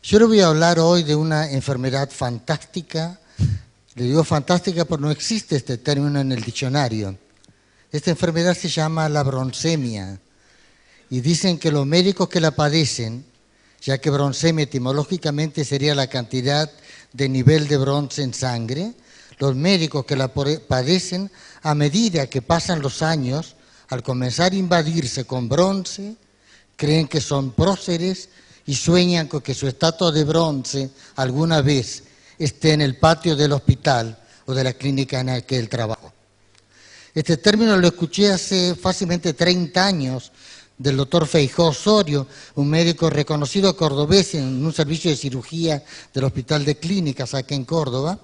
Yo les voy a hablar hoy de una enfermedad fantástica. Le digo fantástica porque no existe este término en el diccionario. Esta enfermedad se llama la broncemia y dicen que los médicos que la padecen, ya que broncemia etimológicamente sería la cantidad de nivel de bronce en sangre, los médicos que la padecen, a medida que pasan los años, al comenzar a invadirse con bronce, creen que son próceres y sueñan con que su estatua de bronce alguna vez esté en el patio del hospital o de la clínica en la que él trabajó. Este término lo escuché hace fácilmente 30 años del doctor Feijó Osorio, un médico reconocido cordobés en un servicio de cirugía del Hospital de Clínicas aquí en Córdoba,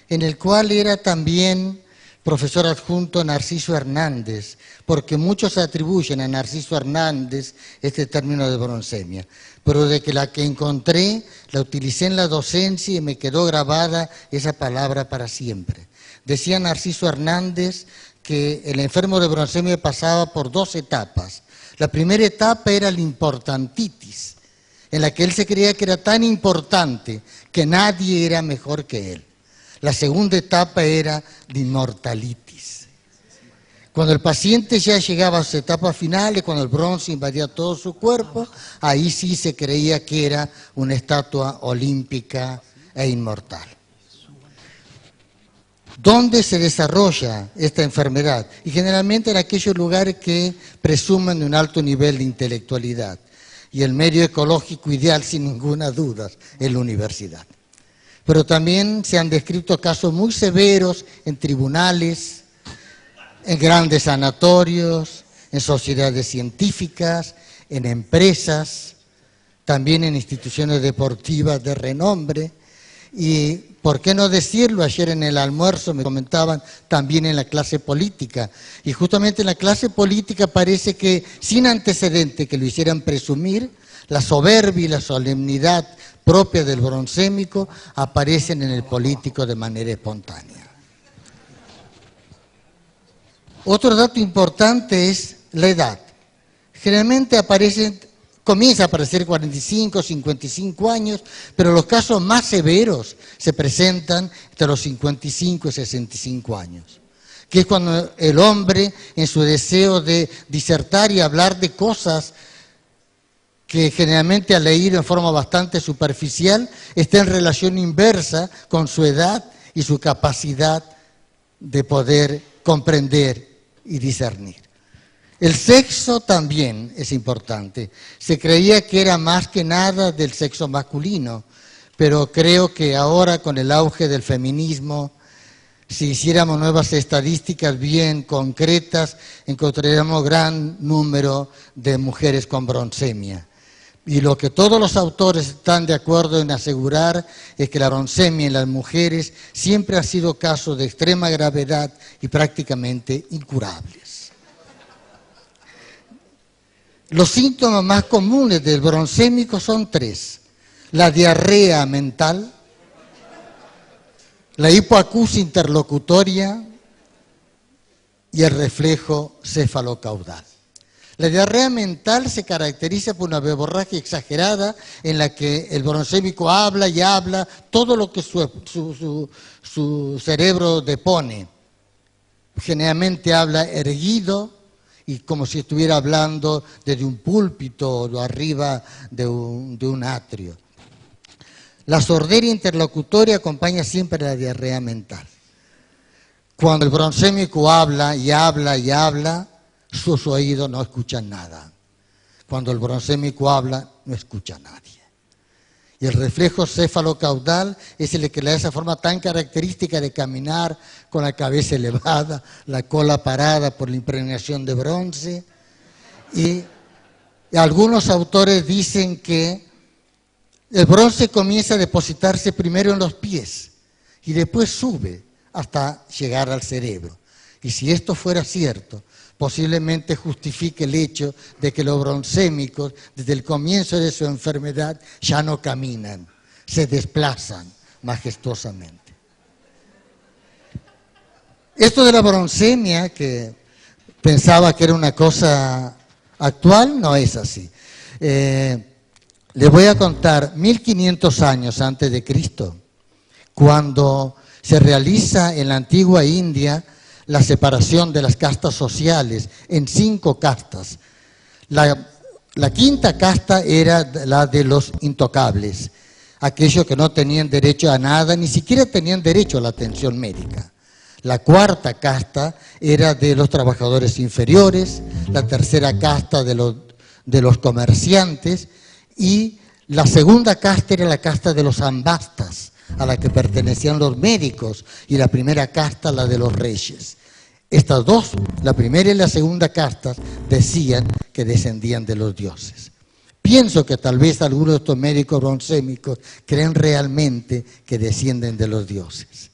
en el cual era también profesor adjunto Narciso Hernández, porque muchos atribuyen a Narciso Hernández este término de broncemia, pero de que la que encontré la utilicé en la docencia y me quedó grabada esa palabra para siempre. Decía Narciso Hernández que el enfermo de broncemia pasaba por 2 etapas. La primera etapa era la importantitis, en la que él se creía que era tan importante que nadie era mejor que él. La segunda etapa era la inmortalitis. Cuando el paciente ya llegaba a sus etapas finales, cuando el bronce invadía todo su cuerpo, ahí sí se creía que era una estatua olímpica e inmortal. ¿Dónde se desarrolla esta enfermedad? Y generalmente en aquellos lugares que presumen de un alto nivel de intelectualidad. Y el medio ecológico ideal, sin ninguna duda, es la universidad. Pero también se han descrito casos muy severos en tribunales, en grandes sanatorios, en sociedades científicas, en empresas, también en instituciones deportivas de renombre. Y, ¿por qué no decirlo? Ayer en el almuerzo me comentaban también en la clase política. Y justamente en la clase política parece que, sin antecedente que lo hicieran presumir, la soberbia y la solemnidad propia del broncémico aparecen en el político de manera espontánea. Otro dato importante es la edad. Generalmente comienza a aparecer 45, 55 años, pero los casos más severos se presentan entre los 55 y 65 años, que es cuando el hombre, en su deseo de disertar y hablar de cosas que generalmente ha leído en forma bastante superficial, está en relación inversa con su edad y su capacidad de poder comprender y discernir. El sexo también es importante. Se creía que era más que nada del sexo masculino, pero creo que ahora con el auge del feminismo, si hiciéramos nuevas estadísticas bien concretas, encontraríamos gran número de mujeres con broncemia. Y lo que todos los autores están de acuerdo en asegurar es que la broncemia en las mujeres siempre ha sido caso de extrema gravedad y prácticamente incurables. Los síntomas más comunes del broncémico son 3. La diarrea mental, la hipoacusia interlocutoria y el reflejo cefalocaudal. La diarrea mental se caracteriza por una verborragia exagerada en la que el broncémico habla y habla todo lo que su cerebro depone. Generalmente habla erguido y como si estuviera hablando desde un púlpito o arriba de un atrio. La sordera interlocutoria acompaña siempre la diarrea mental. Cuando el broncémico habla y habla y habla, sus oídos no escuchan nada. Cuando el broncémico habla, no escucha a nadie. Y el reflejo cefalocaudal es el que le da esa forma tan característica de caminar con la cabeza elevada, la cola parada por la impregnación de bronce. Y algunos autores dicen que el bronce comienza a depositarse primero en los pies y después sube hasta llegar al cerebro. Y si esto fuera cierto, posiblemente justifique el hecho de que los broncémicos, desde el comienzo de su enfermedad, ya no caminan, se desplazan majestuosamente. Esto de la broncemia, que pensaba que era una cosa actual, no es así. Les voy a contar 1500 años antes de Cristo, cuando se realiza en la antigua India la separación de las castas sociales en 5 castas. La quinta casta era la de los intocables, aquellos que no tenían derecho a nada, ni siquiera tenían derecho a la atención médica. La cuarta casta era de los trabajadores inferiores, la tercera casta de los comerciantes, y la segunda casta era la casta de los ambastas, a la que pertenecían los médicos, y la primera casta la de los reyes. Estas dos, la primera y la segunda castas, decían que descendían de los dioses. Pienso que tal vez algunos de estos médicos bronsémicos creen realmente que descienden de los dioses.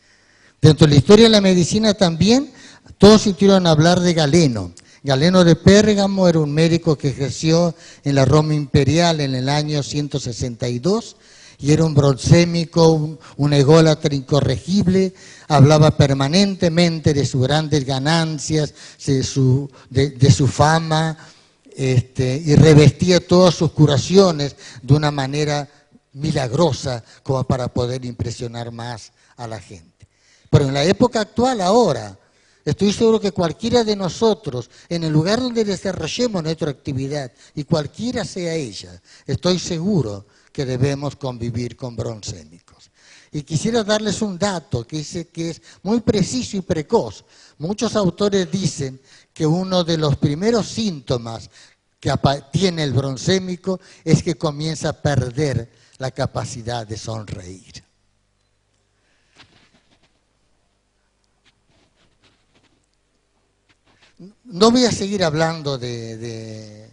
Dentro de la historia de la medicina también, todos sintieron hablar de Galeno. Galeno de Pérgamo era un médico que ejerció en la Roma imperial en el año 162 y era un bronsémico, un ególatra incorregible, hablaba permanentemente de sus grandes ganancias, de su fama, y revestía todas sus curaciones de una manera milagrosa como para poder impresionar más a la gente. Pero en la época actual, ahora, estoy seguro que cualquiera de nosotros, en el lugar donde desarrollemos nuestra actividad, y cualquiera sea ella, estoy seguro que debemos convivir con bronsémicos. Y quisiera darles un dato que es muy preciso y precoz. Muchos autores dicen que uno de los primeros síntomas que tiene el bronsémico es que comienza a perder la capacidad de sonreír. No voy a seguir hablando de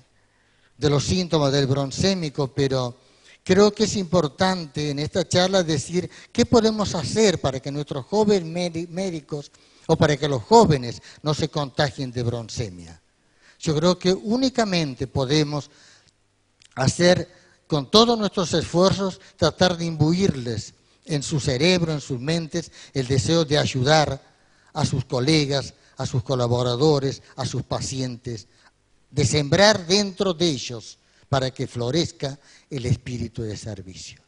los síntomas del bronsémico, pero creo que es importante en esta charla decir qué podemos hacer para que nuestros jóvenes médicos o para que los jóvenes no se contagien de bronsemia. Yo creo que únicamente podemos hacer con todos nuestros esfuerzos, tratar de imbuirles en su cerebro, en sus mentes, el deseo de ayudar a sus colegas, a sus colaboradores, a sus pacientes, de sembrar dentro de ellos para que florezca el espíritu de servicio.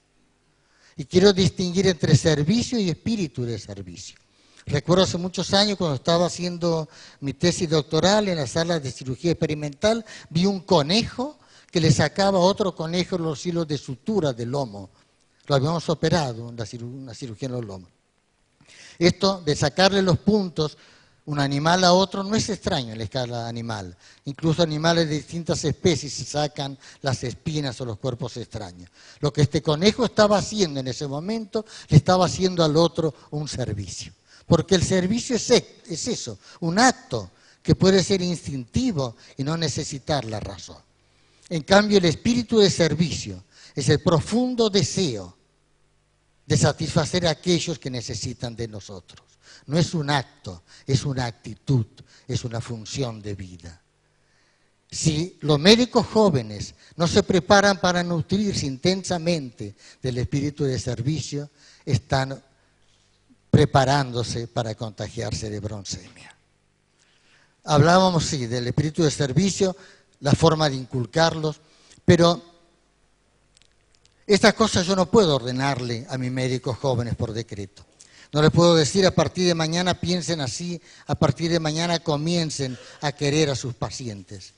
Y quiero distinguir entre servicio y espíritu de servicio. Recuerdo hace muchos años cuando estaba haciendo mi tesis doctoral en la sala de cirugía experimental, vi un conejo que le sacaba a otro conejo los hilos de sutura del lomo. Lo habíamos operado, una cirugía en los lomos. Esto de sacarle los puntos un animal a otro no es extraño en la escala animal. Incluso animales de distintas especies se sacan las espinas o los cuerpos extraños. Lo que este conejo estaba haciendo en ese momento, le estaba haciendo al otro un servicio. Porque el servicio es eso, un acto que puede ser instintivo y no necesitar la razón. En cambio, el espíritu de servicio es el profundo deseo de satisfacer a aquellos que necesitan de nosotros. No es un acto, es una actitud, es una función de vida. Si los médicos jóvenes no se preparan para nutrirse intensamente del espíritu de servicio, están preparándose para contagiarse de bronsemia. Hablábamos, sí, del espíritu de servicio, la forma de inculcarlos, pero estas cosas yo no puedo ordenarle a mis médicos jóvenes por decreto. No les puedo decir a partir de mañana piensen así, a partir de mañana comiencen a querer a sus pacientes.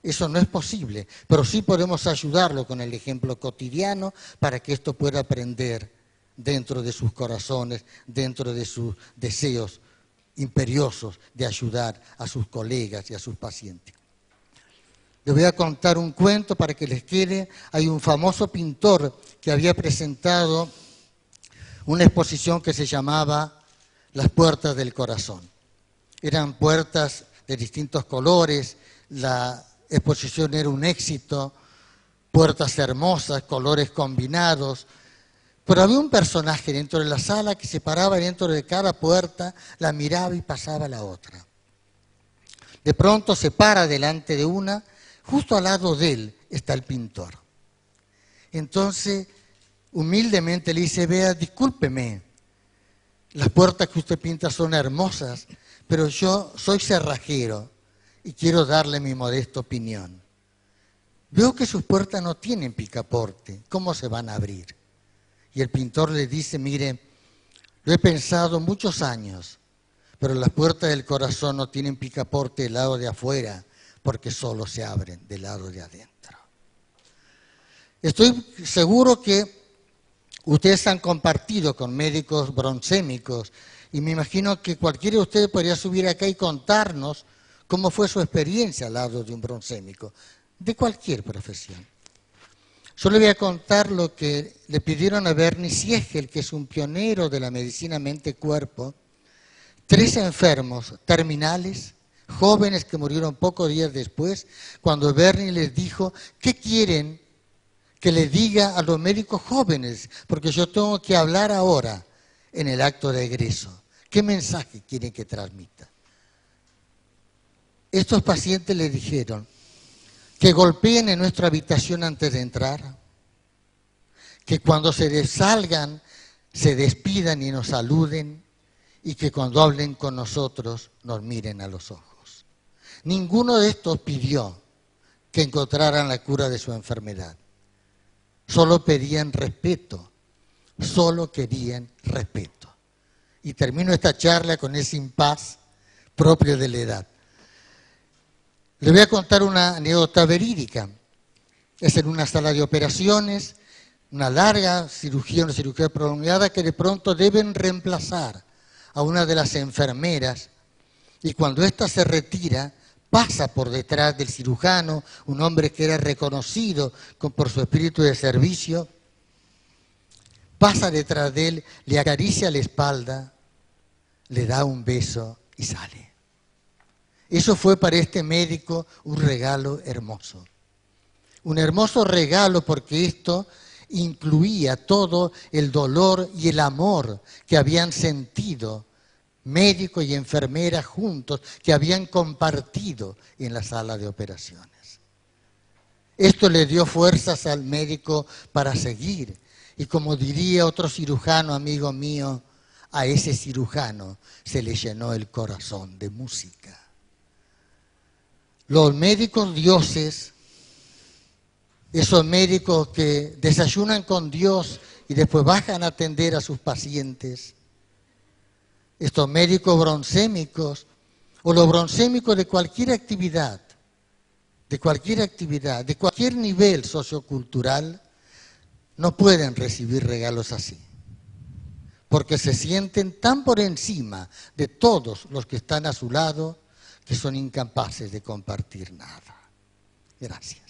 Eso no es posible, pero sí podemos ayudarlo con el ejemplo cotidiano para que esto pueda aprender dentro de sus corazones, dentro de sus deseos imperiosos de ayudar a sus colegas y a sus pacientes. Les voy a contar un cuento para que les quede. Hay un famoso pintor que había presentado una exposición que se llamaba Las puertas del corazón. Eran puertas de distintos colores, la exposición era un éxito, puertas hermosas, colores combinados, pero había un personaje dentro de la sala que se paraba dentro de cada puerta, la miraba y pasaba a la otra. De pronto se para delante de una, justo al lado de él está el pintor. Entonces, humildemente le dice, vea, discúlpeme, las puertas que usted pinta son hermosas, pero yo soy cerrajero y quiero darle mi modesta opinión. veo que sus puertas no tienen picaporte, ¿cómo se van a abrir? Y el pintor le dice, mire, lo he pensado muchos años, pero las puertas del corazón no tienen picaporte del lado de afuera, porque solo se abren del lado de adentro. Estoy seguro que ustedes han compartido con médicos bronsémicos y me imagino que cualquiera de ustedes podría subir acá y contarnos cómo fue su experiencia al lado de un bronsémico, de cualquier profesión. Yo le voy a contar lo que le pidieron a Bernie Siegel, que es un pionero de la medicina mente-cuerpo, 3 enfermos terminales, jóvenes que murieron pocos días después, cuando Bernie les dijo, ¿qué quieren que le diga a los médicos jóvenes? Porque yo tengo que hablar ahora en el acto de egreso. ¿Qué mensaje quieren que transmita? Estos pacientes le dijeron que golpeen en nuestra habitación antes de entrar, que cuando se salgan se despidan y nos saluden y que cuando hablen con nosotros nos miren a los ojos. Ninguno de estos pidió que encontraran la cura de su enfermedad. Solo pedían respeto, solo querían respeto. Y termino esta charla con ese impas propio de la edad. Le voy a contar una anécdota verídica. Es en una sala de operaciones, una larga cirugía, una cirugía prolongada, que de pronto deben reemplazar a una de las enfermeras y cuando ésta se retira, pasa por detrás del cirujano, un hombre que era reconocido por su espíritu de servicio, pasa detrás de él, le acaricia la espalda, le da un beso y sale. Eso fue para este médico un regalo hermoso. Un hermoso regalo porque esto incluía todo el dolor y el amor que habían sentido médico y enfermera juntos, que habían compartido en la sala de operaciones. Esto le dio fuerzas al médico para seguir. Y como diría otro cirujano, amigo mío, a ese cirujano se le llenó el corazón de música. Los médicos dioses, esos médicos que desayunan con Dios y después bajan a atender a sus pacientes, estos médicos bronsémicos o los bronsémicos de cualquier actividad, de cualquier nivel sociocultural, no pueden recibir regalos así, porque se sienten tan por encima de todos los que están a su lado que son incapaces de compartir nada. Gracias.